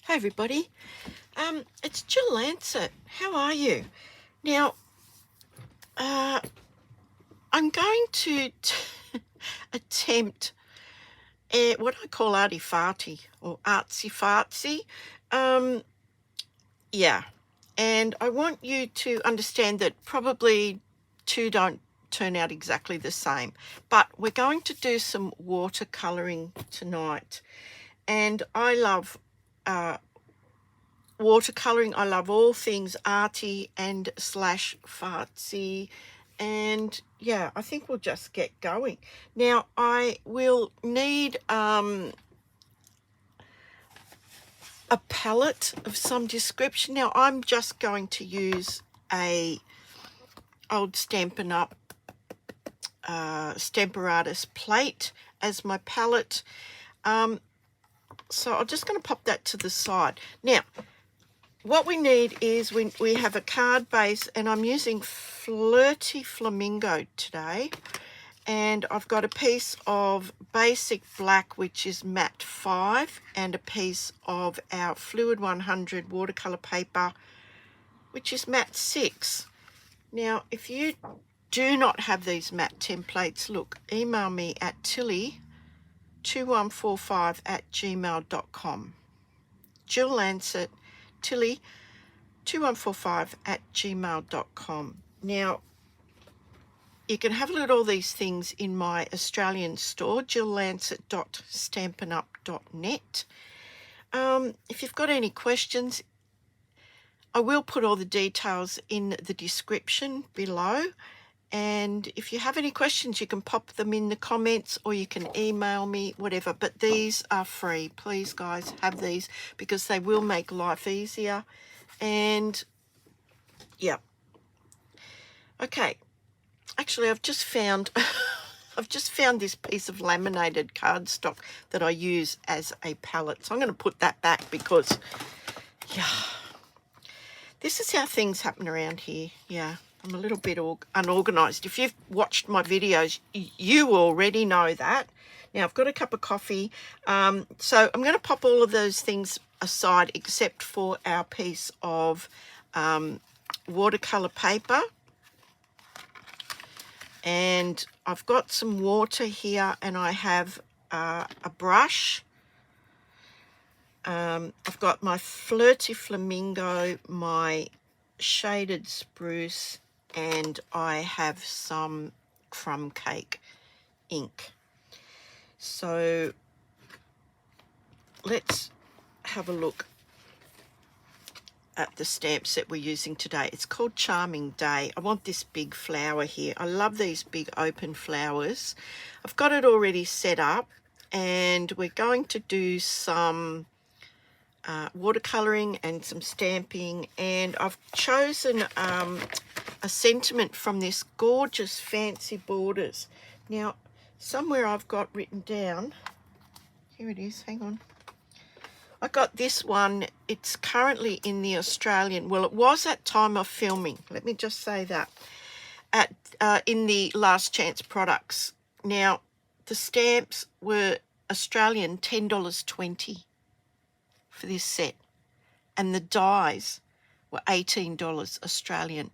Hey everybody, it's Jill Lancett. How are you? Now, I'm going to attempt what I call arty-farty or artsy-fartsy. Yeah, and I want you to understand that probably two don't turn out exactly the same, but we're going to do some watercolouring tonight, and I love watercolouring. I love all things arty and slash fartsy, and yeah, I think we'll just get going. Now I will need a palette of some description. Now I'm just going to use a old Stampin' Up Stamper Artist plate as my palette. So I'm just going to pop that to the side. Now what we need is we have a card base, and I'm using FLIRTY Flamingo today, and I've got a piece of basic black, which is matte 5, and a piece of our Fluid 100 watercolor paper, which is matte 6. Now if you do not have these matte templates, look, email me at tilly2145@gmail.com. Jill Lancett, tilly2145@gmail.com. Now you can have a look at all these things in my Australian store, jilllancett.stampinup.net. If you've got any questions, I will put all the details in the description below, and if you have any questions you can pop them in the comments or you can email me, whatever, but these are free. Please guys, have these because they will make life easier. And yeah, okay, actually I've just found this piece of laminated cardstock that I use as a palette, so I'm going to put that back because yeah, this is how things happen around here. Yeah, I'm a little bit unorganized. If you've watched my videos, you already know that. Now I've got a cup of coffee, so I'm going to pop all of those things aside except for our piece of watercolor paper. And I've got some water here, and I have a brush. I've got my FLIRTY Flamingo, my shaded spruce, and I have some crumb cake ink. So let's have a look at the stamp set we're using today. It's called Charming Day. I want this big flower here. I love these big open flowers. I've got it already set up, and we're going to do some watercolouring and some stamping, and I've chosen a sentiment from this gorgeous Fancy Borders. Now somewhere I've got written down, here it is, hang on, I got this one. It's currently in the Australian, well it was at time of filming, let me just say that, at in the Last Chance products. Now the stamps were Australian $10.20 for this set, and the dies were $18 Australian.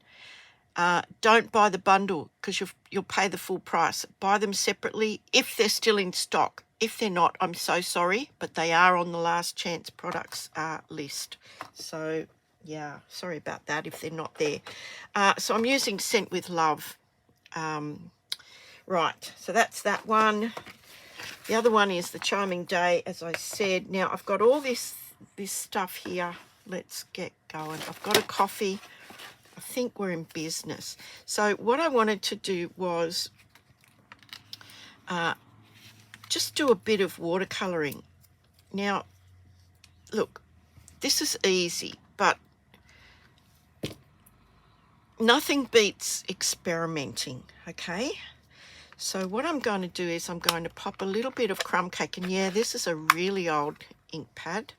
Don't buy the bundle because you'll pay the full price. Buy them separately if they're still in stock. If they're not, I'm so sorry, but they are on the Last Chance products list. So yeah, sorry about that if they're not there. So I'm using Scent with Love. Right, so that's that one. The other one is the Charming Day, as I said. Now I've got all this stuff here. Let's get going. I've got a coffee. I think we're in business. So what I wanted to do was just do a bit of watercolouring. Now look, this is easy, but nothing beats experimenting, okay? So what I'm going to do is I'm going to pop a little bit of crumb cake, and yeah, this is a really old ink pad.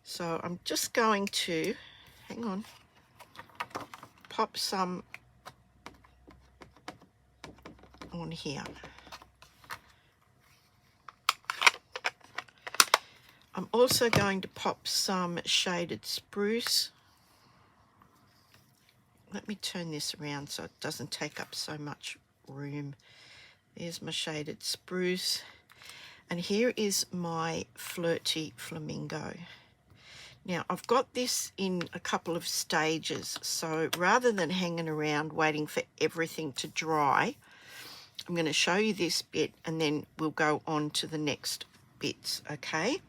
So I'm just going to, hang on, pop some on here. I'm also going to pop some shaded spruce. Let me turn this around so it doesn't take up so much room. There's my shaded spruce. And here is my FLIRTY Flamingo. Now, I've got this in a couple of stages, so rather than hanging around waiting for everything to dry, I'm going to show you this bit and then we'll go on to the next bits, okay?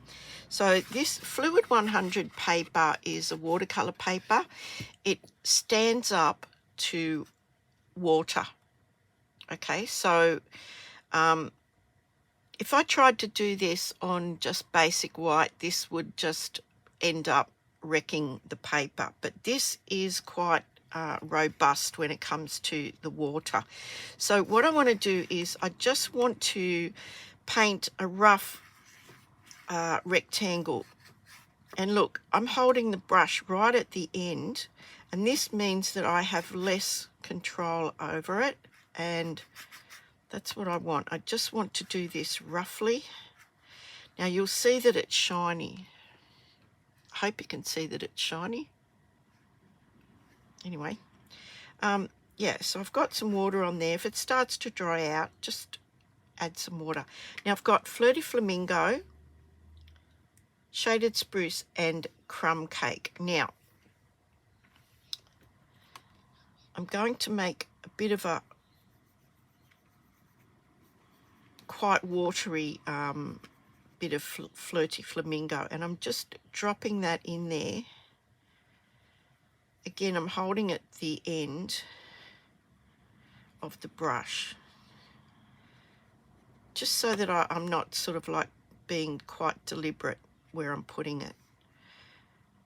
So this Fluid 100 paper is a watercolour paper. It stands up to water, okay? So if I tried to do this on just basic white, this would just end up wrecking the paper. But this is quite robust when it comes to the water. So what I want to do is I just want to paint a rough rectangle. And look, I'm holding the brush right at the end, and this means that I have less control over it, and that's what I want. I just want to do this roughly. Now you'll see that it's shiny. I hope you can see that it's shiny. Anyway, yeah, so I've got some water on there. If it starts to dry out, just add some water. Now I've got FLIRTY Flamingo, shaded spruce, and crumb cake. Now, I'm going to make a bit of a quite watery bit of FLIRTY Flamingo, and I'm just dropping that in there. Again, I'm holding at the end of the brush, just so that I'm not sort of like being quite deliberate where I'm putting it.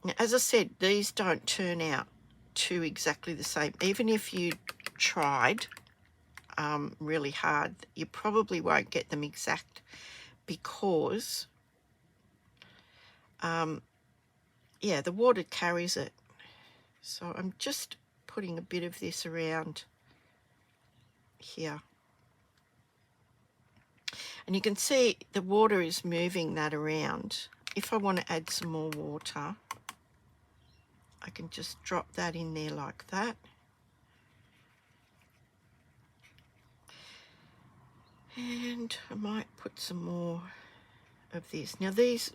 Now, as I said, these don't turn out too exactly the same. Even if you tried really hard, you probably won't get them exact, because yeah, the water carries it. So I'm just putting a bit of this around here, and you can see the water is moving that around. If I want to add some more water, I can just drop that in there like that. And I might put some more of this. Now these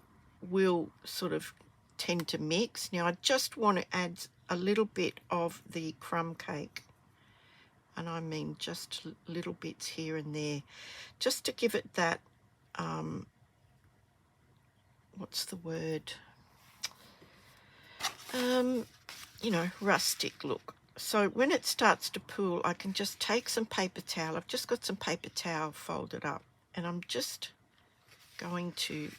will sort of tend to mix. Now I just want to add a little bit of the crumb cake, and I mean just little bits here and there, just to give it that what's the word, you know, rustic look. So when it starts to pool, I can just take some paper towel. I've just got some paper towel folded up, and I'm just going to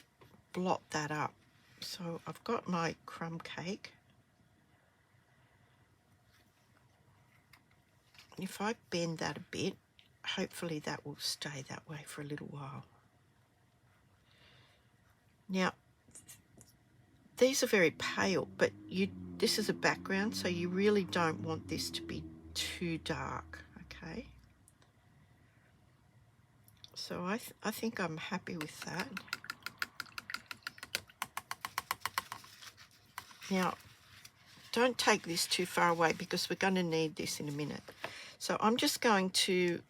blot that up. So I've got my crumb cake. And if I bend that a bit, hopefully that will stay that way for a little while. Now, these are very pale, but this is a background, so you really don't want this to be too dark, okay? So I think I'm happy with that. Now, don't take this too far away because we're going to need this in a minute. So I'm just going to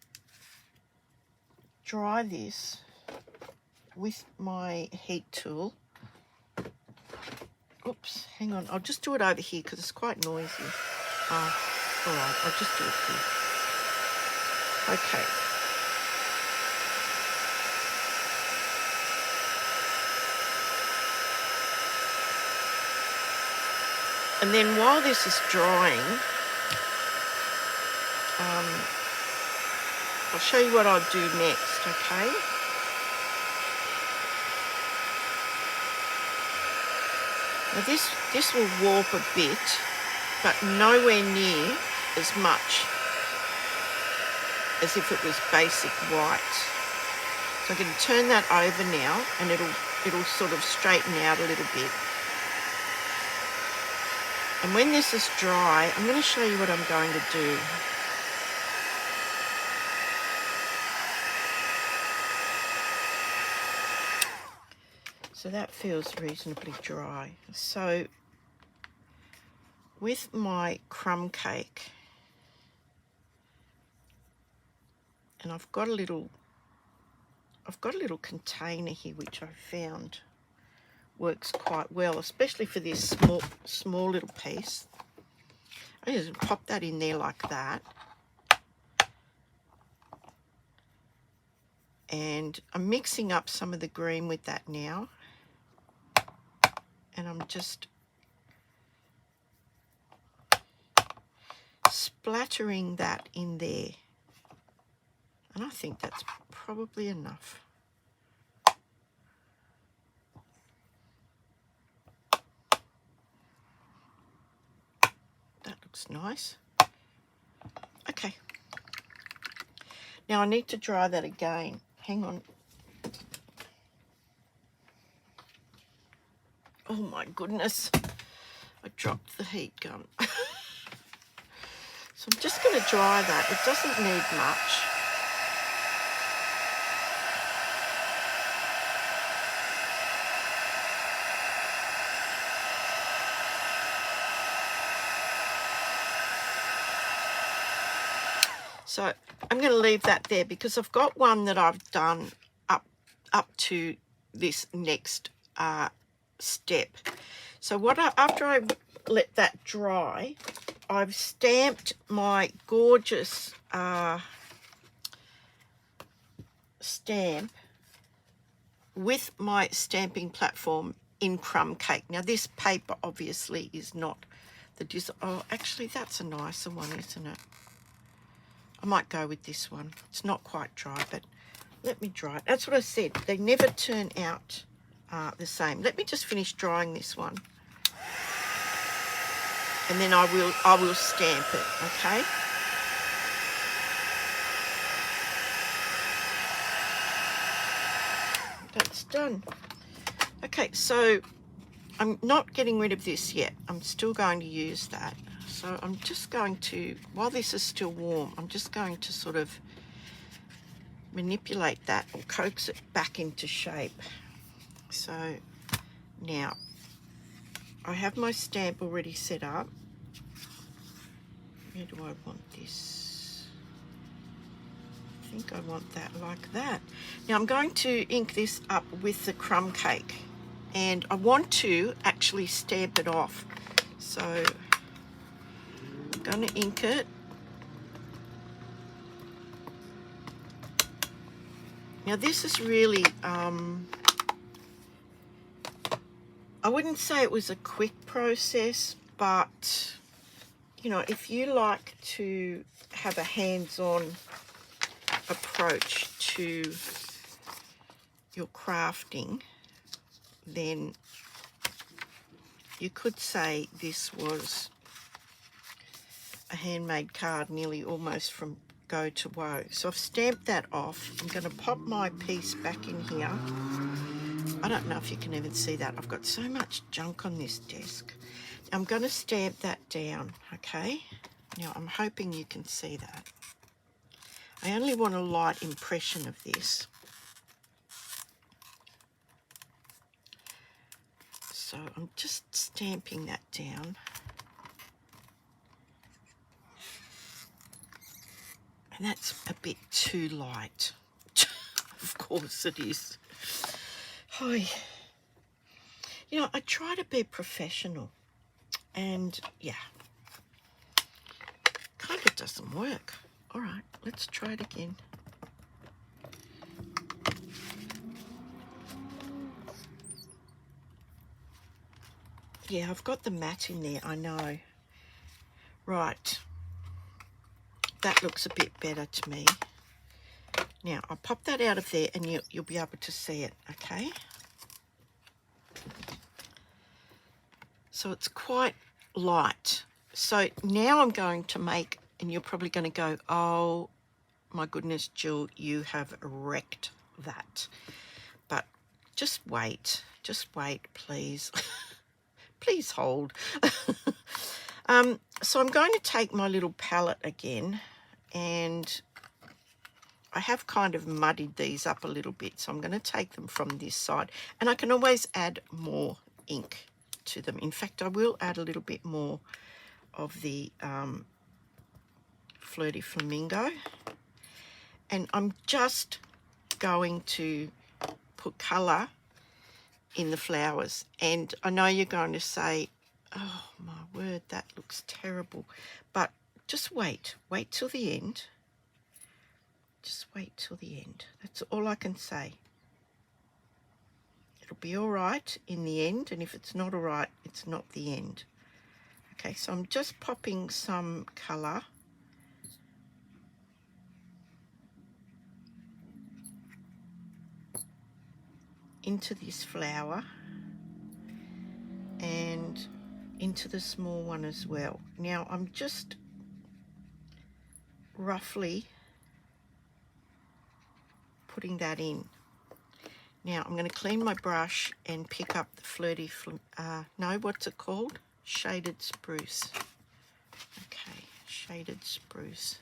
dry this with my heat tool. Oops, hang on. I'll just do it over here because it's quite noisy. Oh, all right, I'll just do it here. Okay. And then while this is drying, I'll show you what I'll do next, okay? Now this will warp a bit, but nowhere near as much as if it was basic white. So I'm going to turn that over now, and it'll sort of straighten out a little bit. And when this is dry, I'm going to show you what I'm going to do. So that feels reasonably dry. So with my crumb cake, and I've got a little container here which I found works quite well, especially for this small little piece. I just pop that in there like that. And I'm mixing up some of the green with that now. And I'm just splattering that in there. And I think that's probably enough. That looks nice. Okay. Now I need to dry that again. Hang on. Oh my goodness. I dropped the heat gun. So I'm just going to dry that. It doesn't need much. So I'm going to leave that there because I've got one that I've done up to this next step. So after I let that dry, I've stamped my gorgeous stamp with my stamping platform in crumb cake. Now this paper obviously is not the design. Oh, actually that's a nicer one, isn't it? I might go with this one. It's not quite dry, but let me dry it. That's what I said. They never turn out the same. Let me just finish drying this one. And then I will stamp it, okay? That's done. Okay, so I'm not getting rid of this yet. I'm still going to use that. So I'm just going to, while this is still warm, I'm just going to sort of manipulate that or coax it back into shape. So now I have my stamp already set up. Where do I want this? I think I want that like that. Now I'm going to ink this up with the crumb cake, and I want to actually stamp it off. So I'm going to ink it. Now this is really, I wouldn't say it was a quick process, but you know, if you like to have a hands-on approach to your crafting, then you could say this was a handmade card nearly almost from go to woe. So I've stamped that off. I'm going to pop my piece back in here. I don't know if you can even see that. I've got so much junk on this desk. I'm going to stamp that down, okay? Now, I'm hoping you can see that. I only want a light impression of this. So I'm just stamping that down. And that's a bit too light. Of course it is. Hi. You know, I try to be professional. And yeah, kind of doesn't work. All right, let's try it again. Yeah, I've got the matte in there, I know. Right, that looks a bit better to me. Now, I'll pop that out of there and you'll be able to see it, okay? So it's quite light. So now I'm going to make, and you're probably going to go, oh my goodness, Jill, you have wrecked that. But just wait, please. Please hold. So I'm going to take my little palette again, and I have kind of muddied these up a little bit, so I'm going to take them from this side, and I can always add more ink to them. In fact, I will add a little bit more of the Flirty Flamingo, and I'm just going to put colour in the flowers. And I know you're going to say, oh my word, that looks terrible, but just wait till the end. Just wait till the end. That's all I can say. It'll be all right in the end, and if it's not all right, it's not the end. Okay, so I'm just popping some colour into this flower and into the small one as well. Now I'm just roughly putting that in. Now I'm going to clean my brush and pick up the Flirty, no, what's it called? Shaded Spruce. Okay, Shaded Spruce.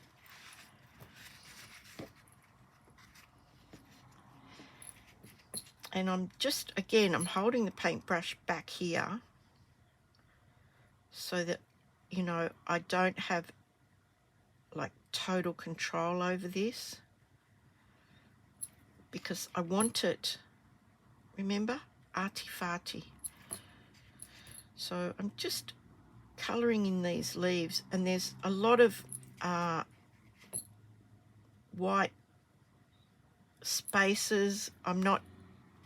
And I'm just, again, I'm holding the paintbrush back here so that, you know, I don't have like total control over this, because I want it, remember, arty-farty. So I'm just colouring in these leaves, and there's a lot of white spaces. I'm not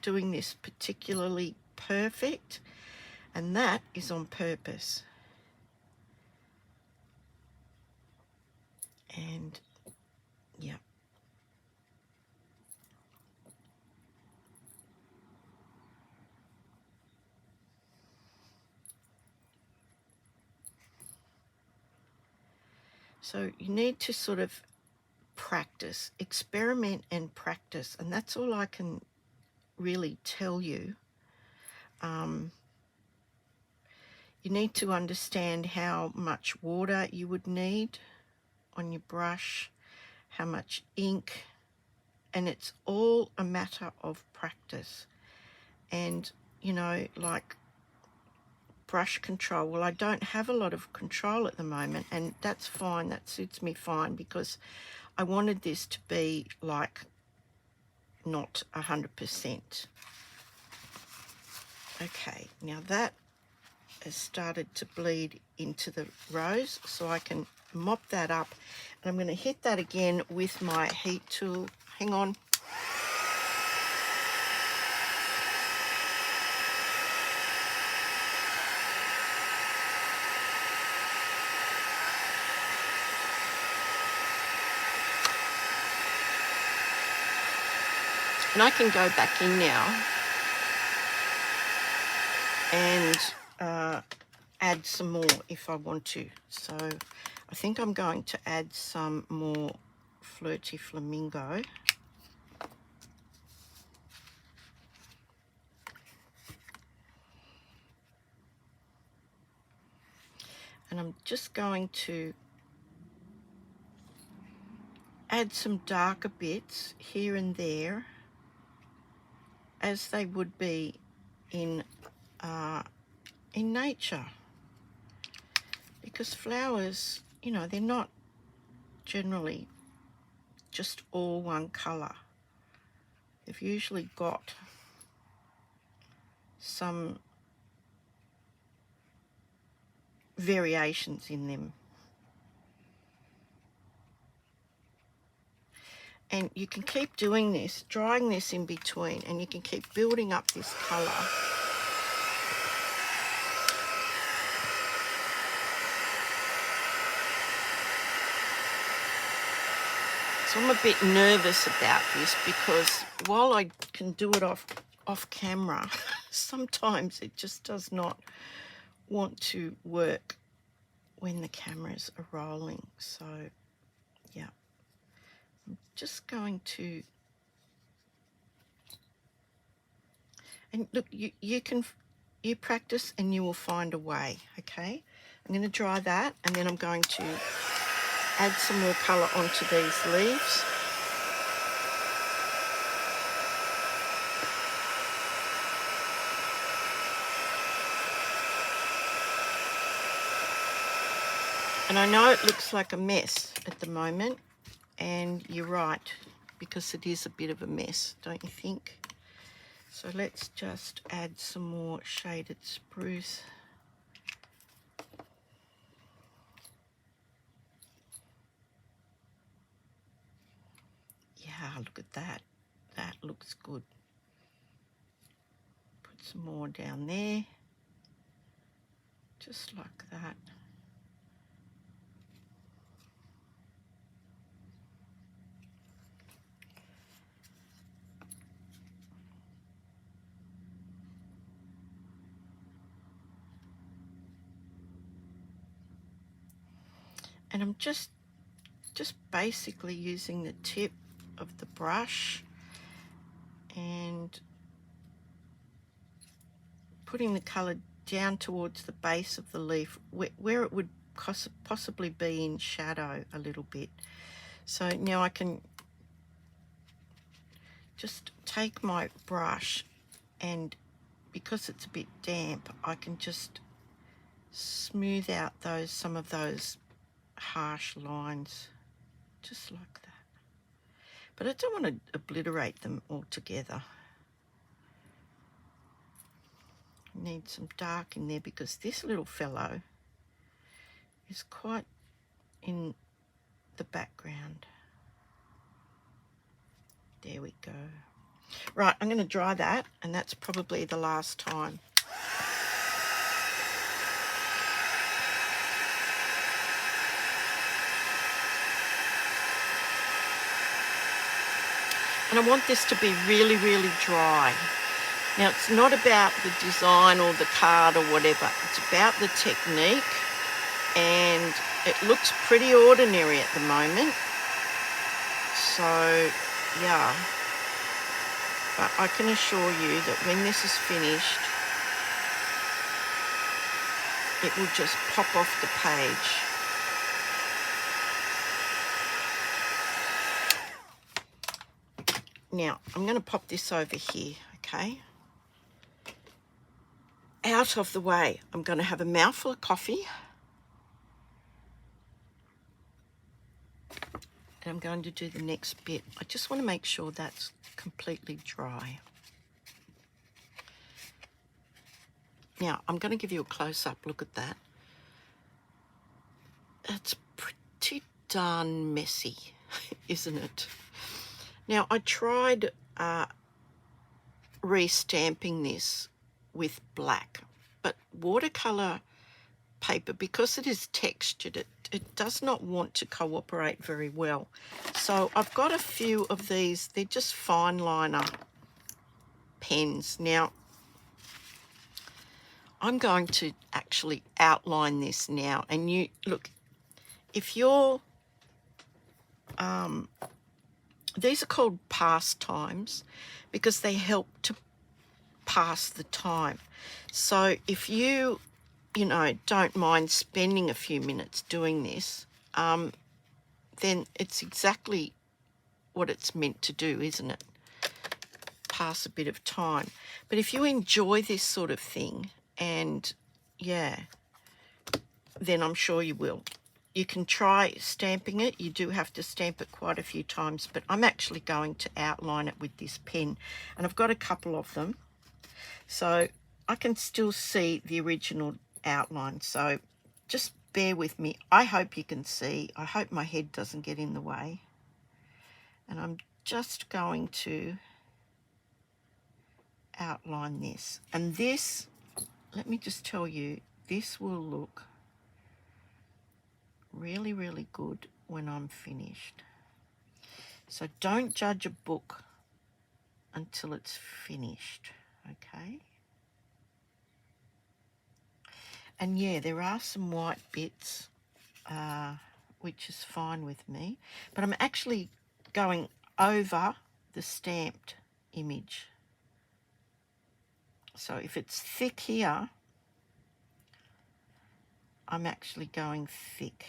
doing this particularly perfect, and that is on purpose. And yeah, so you need to sort of practice, experiment and practice, and that's all I can really tell you. You need to understand how much water you would need on your brush, how much ink, and it's all a matter of practice. And, you know, like brush control, well, I don't have a lot of control at the moment, and that's fine, that suits me fine, because I wanted this to be like not 100%. Okay, now that has started to bleed into the rose, so I can mop that up, and I'm going to hit that again with my heat tool. Hang on. And I can go back in now and add some more if I want to. So I think I'm going to add some more Flirty Flamingo. And I'm just going to add some darker bits here and there, as they would be in nature, because flowers, you know, they're not generally just all one colour. They've usually got some variations in them. And you can keep doing this, drying this in between, and you can keep building up this colour. So I'm a bit nervous about this, because while I can do it off camera, sometimes it just does not want to work when the cameras are rolling. So yeah, I'm just going to, and look, you practice and you will find a way. Okay, I'm going to dry that, and then I'm going to add some more colour onto these leaves. And I know it looks like a mess at the moment, and you're right, because it is a bit of a mess, don't you think? So let's just add some more shaded spruce. Yeah, look at that. That looks good. Put some more down there, just like that. And I'm just basically using the tip of the brush and putting the colour down towards the base of the leaf where it would possibly be in shadow a little bit. So now I can just take my brush, and because it's a bit damp, I can just smooth out some of those harsh lines, just like that. But I don't want to obliterate them altogether. Need some dark in there because this little fellow is quite in the background. There we go. Right, I'm going to dry that, and that's probably the last time. And I want this to be really, really dry. Now, it's not about the design or the card or whatever. It's about the technique, and it looks pretty ordinary at the moment. So, yeah. But I can assure you that when this is finished, it will just pop off the page. Now, I'm going to pop this over here, okay? Out of the way. I'm going to have a mouthful of coffee. And I'm going to do the next bit. I just want to make sure that's completely dry. Now, I'm going to give you a close-up look at that. It's pretty darn messy, isn't it? Now, I tried re-stamping this with black, but watercolour paper, because it is textured, it does not want to cooperate very well. So I've got a few of these. They're just fine liner pens. Now, I'm going to actually outline this now, and you look, if you're these are called pastimes because they help to pass the time. So if you don't mind spending a few minutes doing this, then it's exactly what it's meant to do, isn't it? Pass a bit of time. But if you enjoy this sort of thing, and yeah, then I'm sure you will. You can try stamping it. You do have to stamp it quite a few times, but I'm actually going to outline it with this pen, and I've got a couple of them, so I can still see the original outline. So just bear with me. I hope you can see. I hope my head doesn't get in the way. And I'm just going to outline this. And this, let me just tell you, this will look really, really good when I'm finished. So don't judge a book until it's finished, okay? And yeah, there are some white bits, which is fine with me, but I'm actually going over the stamped image. So if it's thick here, I'm actually going thick.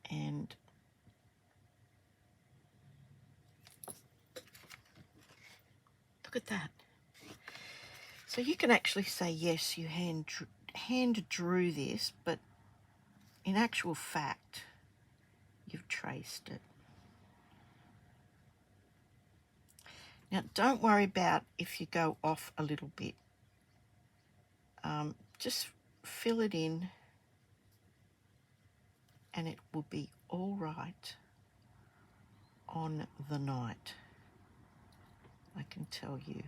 And look at that. So you can actually say, yes, you hand drew this, but in actual fact, you've traced it. Now, don't worry about if you go off a little bit. Just fill it in and it will be all right on the night, I can tell you.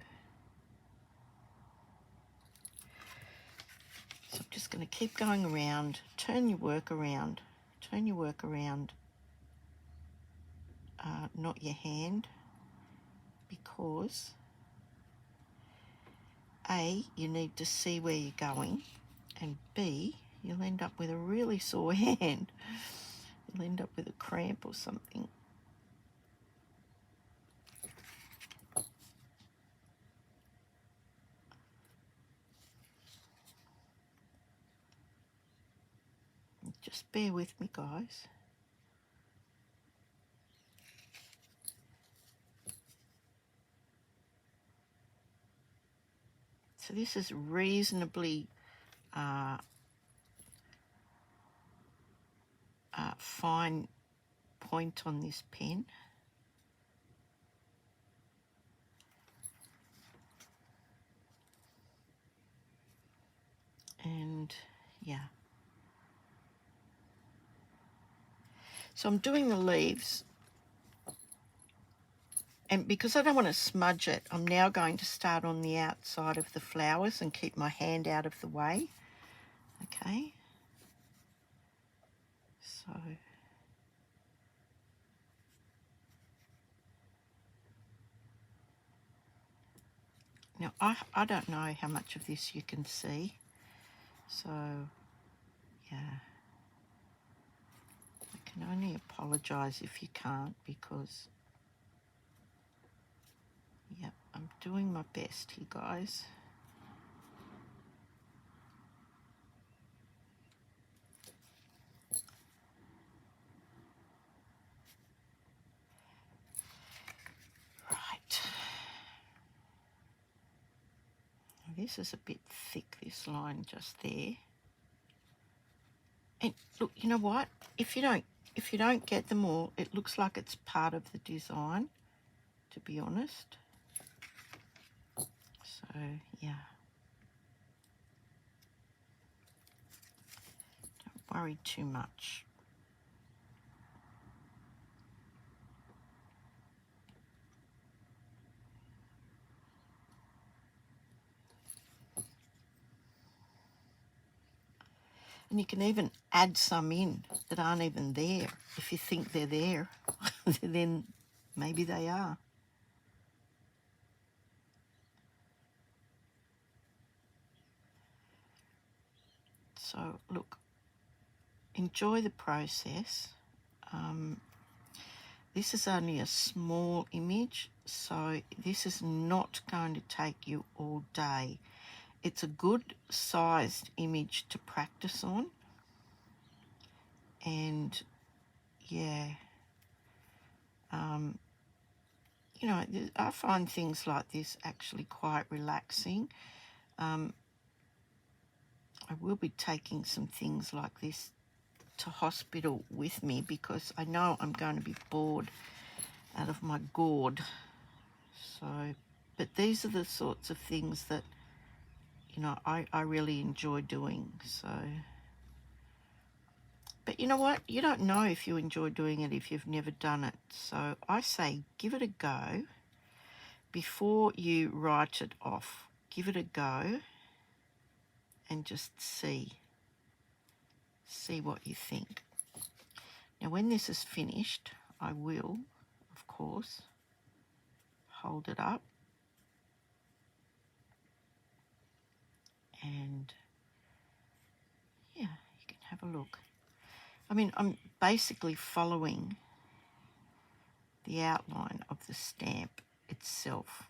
So I'm just going to keep going around, turn your work around, not your hand, because A, you need to see where you're going, and B, you'll end up with a really sore hand. You'll end up with a cramp or something. Just bear with me, guys. So this is reasonably fine point on this pen. And yeah. So I'm doing the leaves, and because I don't want to smudge it, I'm now going to start on the outside of the flowers and keep my hand out of the way. Okay. So now I don't know how much of this you can see. So yeah. I can only apologise if you can't, because yeah, I'm doing my best here, guys. Right. This is a bit thick, this line just there. And look, you know what? If you don't get them all, it looks like it's part of the design, to be honest. So yeah. Don't worry too much. And you can even add some in that aren't even there. If you think they're there, then maybe they are. So look, enjoy the process. This is only a small image, so this is not going to take you all day. It's a good sized image to practice on. And yeah, you know, I find things like this actually quite relaxing. I will be taking some things like this to hospital with me, because I know I'm going to be bored out of my gourd. So, but these are the sorts of things that, you know, I really enjoy doing. So, but you know what? You don't know if you enjoy doing it if you've never done it. So I say give it a go before you write it off. Give it a go and just see what you think. Now, when this is finished, I will, of course, hold it up and yeah, you can have a look. I mean, I'm basically following the outline of the stamp itself.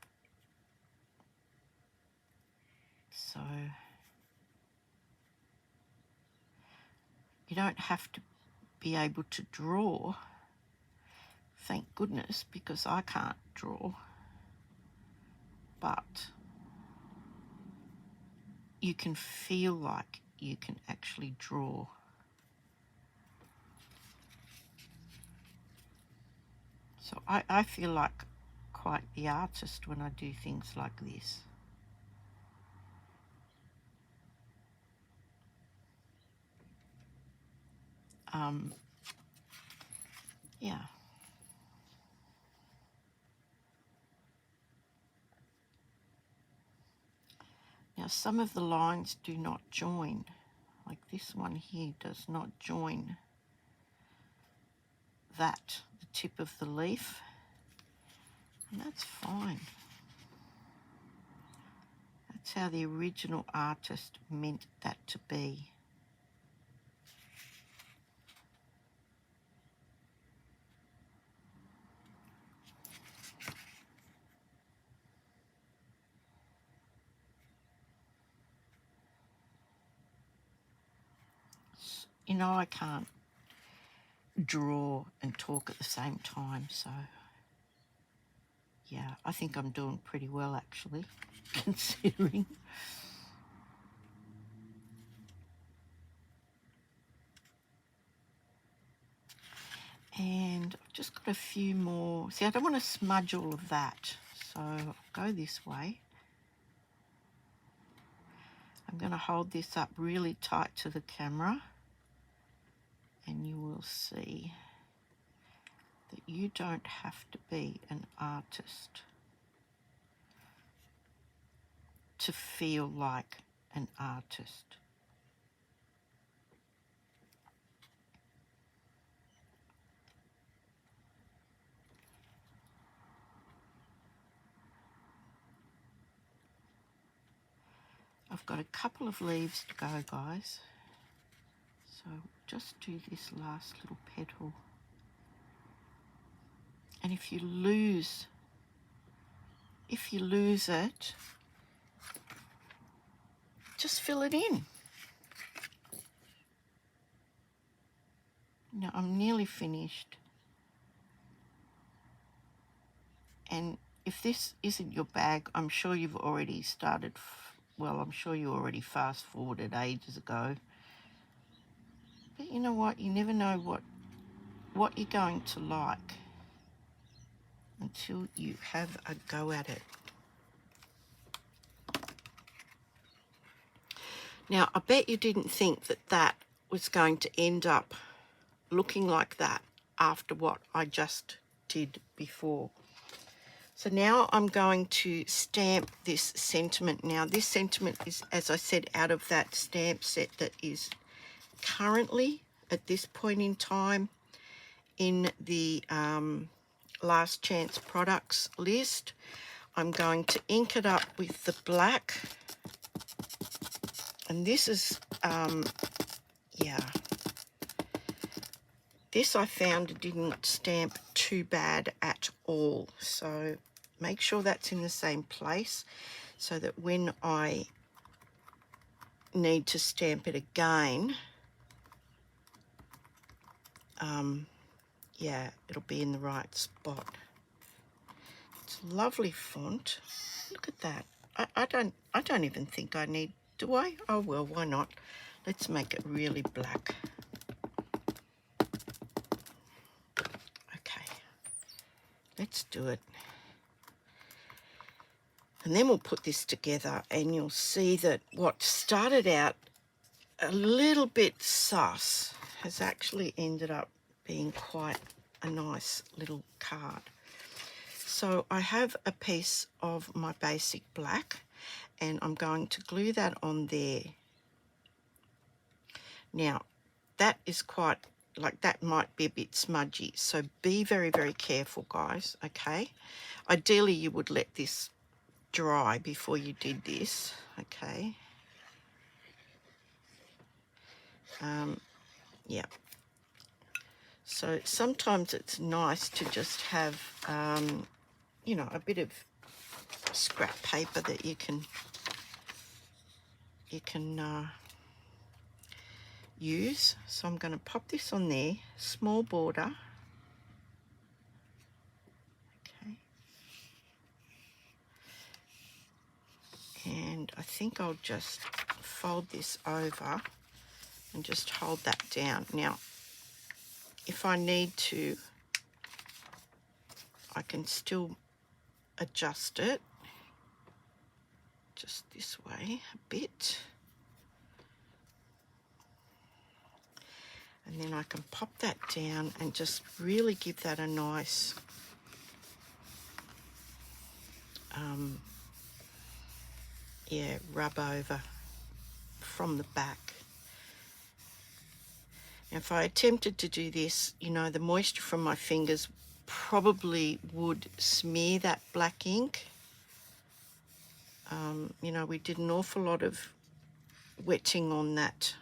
So you don't have to be able to draw, thank goodness, because I can't draw. But you can feel like you can actually draw. So I feel like quite the artist when I do things like this. Yeah. Now some of the lines do not join, like this one here does not join that, the tip of the leaf, and that's fine. That's how the original artist meant that to be. You know, I can't draw and talk at the same time, so yeah, I think I'm doing pretty well actually, considering. And I've just got a few more. See, I don't want to smudge all of that, so I'll go this way. I'm going to hold this up really tight to the camera, and you will see that you don't have to be an artist to feel like an artist. I've got a couple of leaves to go, guys. So just do this last little petal. And if you lose it, just fill it in. Now I'm nearly finished. And if this isn't your bag, I'm sure you've already started, well, I'm sure you already fast forwarded ages ago. But you know what? You never know what you're going to like until you have a go at it. Now, I bet you didn't think that that was going to end up looking like that after what I just did before. So now I'm going to stamp this sentiment. Now this sentiment is, as I said, out of that stamp set that is currently at this point in time in the last chance products list. I'm going to ink it up with the black, and this is yeah, this I found didn't stamp too bad at all, so make sure that's in the same place so that when I need to stamp it again, yeah, it'll be in the right spot. It's a lovely font. Look at that. I don't even think I need, do I? Oh well, why not? Let's make it really black. Okay, let's do it. And then we'll put this together and you'll see that what started out a little bit sus has actually ended up being quite a nice little card. So I have a piece of my basic black and I'm going to glue that on there. Now that is quite, like, that might be a bit smudgy, so be very, very careful, guys, okay? Ideally you would let this dry before you did this, okay? Yeah. So sometimes it's nice to just have, you know, a bit of scrap paper that you can use. So I'm going to pop this on there, small border. Okay. And I think I'll just fold this over and just hold that down. Now, if I need to, I can still adjust it just this way a bit. And then I can pop that down and just really give that a nice rub over from the back. Now, if I attempted to do this, you know, the moisture from my fingers probably would smear that black ink. You know, we did an awful lot of wetting on that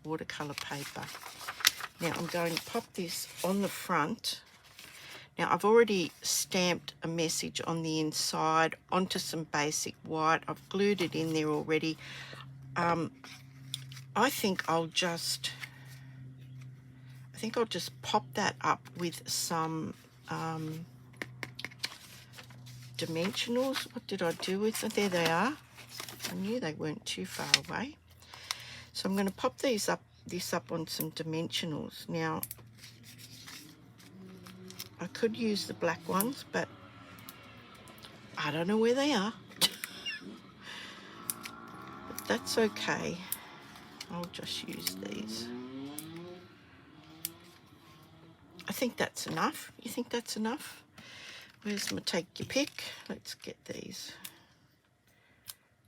watercolour paper. Now I'm going to pop this on the front. Now I've already stamped a message on the inside onto some basic white. I've glued it in there already. I think I'll just pop that up with some dimensionals. What did I do with it? There they are. I knew they weren't too far away. So I'm going to pop this up on some dimensionals. Now, I could use the black ones, but I don't know where they are. But that's okay. I'll just use these. I think that's enough. You think that's enough? Where's my take your pick? Let's get these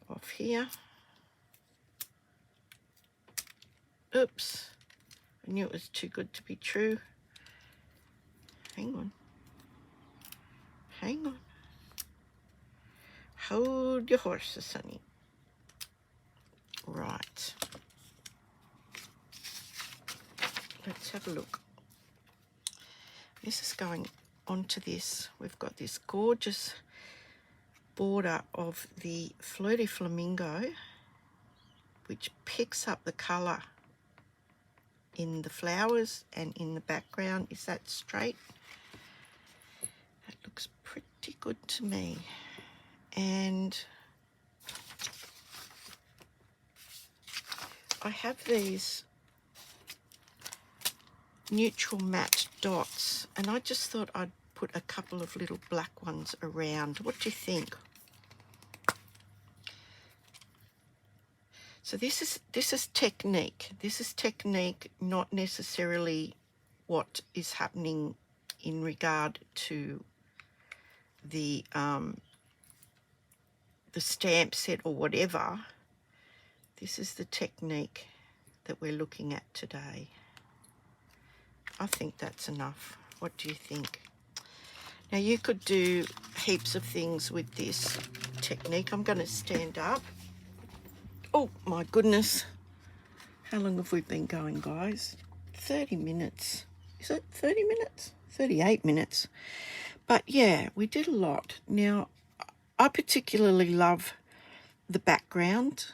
off here. Oops, I knew it was too good to be true. Hang on. Hang on. Hold your horses, honey. Right. Let's have a look. This is going onto this. We've got this gorgeous border of the FLIRTY Flamingo, which picks up the colour in the flowers and in the background. Is that straight? That looks pretty good to me. And I have these neutral matte dots, and I just thought I'd put a couple of little black ones around. What do you think? So this is technique. This is technique, not necessarily what is happening in regard to the stamp set or whatever. This is the technique that we're looking at today. I think that's enough. What do you think? Now you could do heaps of things with this technique. I'm going to stand up. Oh my goodness. How long have we been going, guys? 30 minutes. Is it 30 minutes? 38 minutes. But yeah, we did a lot. Now, I particularly love the background.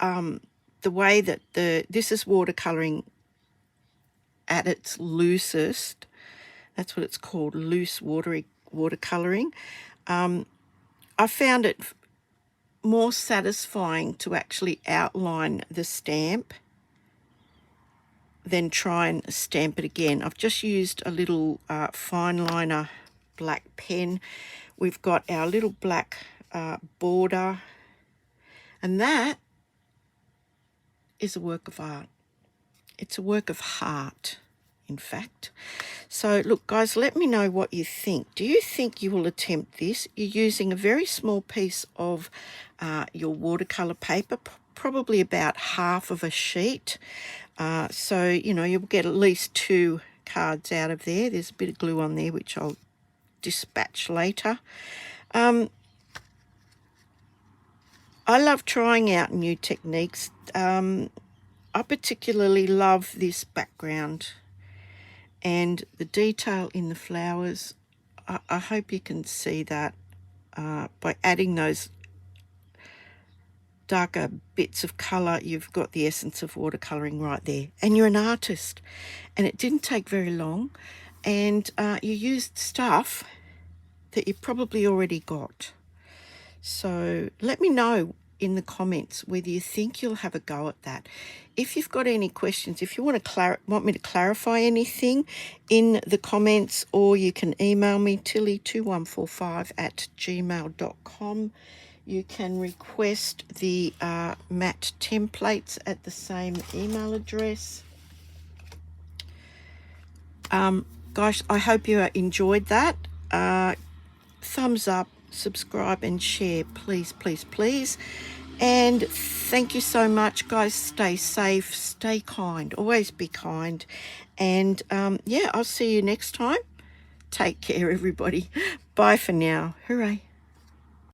The way that this is watercolouring at its loosest. That's what it's called, loose watercolouring. I found it more satisfying to actually outline the stamp than try and stamp it again. I've just used a little fine liner black pen. We've got our little black border, and that is a work of art. It's a work of heart, in fact. So look, guys, let me know what you think. Do you think you will attempt this? You're using a very small piece of your watercolour paper, probably about half of a sheet. So, you know, you'll get at least 2 cards out of there. There's a bit of glue on there, which I'll dispatch later. I love trying out new techniques. I particularly love this background and the detail in the flowers. I hope you can see that by adding those darker bits of colour, you've got the essence of watercolouring right there. And you're an artist. And it didn't take very long. And you used stuff that you probably already got. So let me know in the comments whether you think you'll have a go at that. If you've got any questions, if you want me to clarify anything in the comments, or you can email me, tilly2145@gmail.com. You can request the matte templates at the same email address. Guys, I hope you enjoyed that. Thumbs up, subscribe and share, please, please, please. And thank you so much, guys. Stay safe, stay kind, always be kind. And yeah, I'll see you next time. Take care, everybody. Bye for now. Hooray.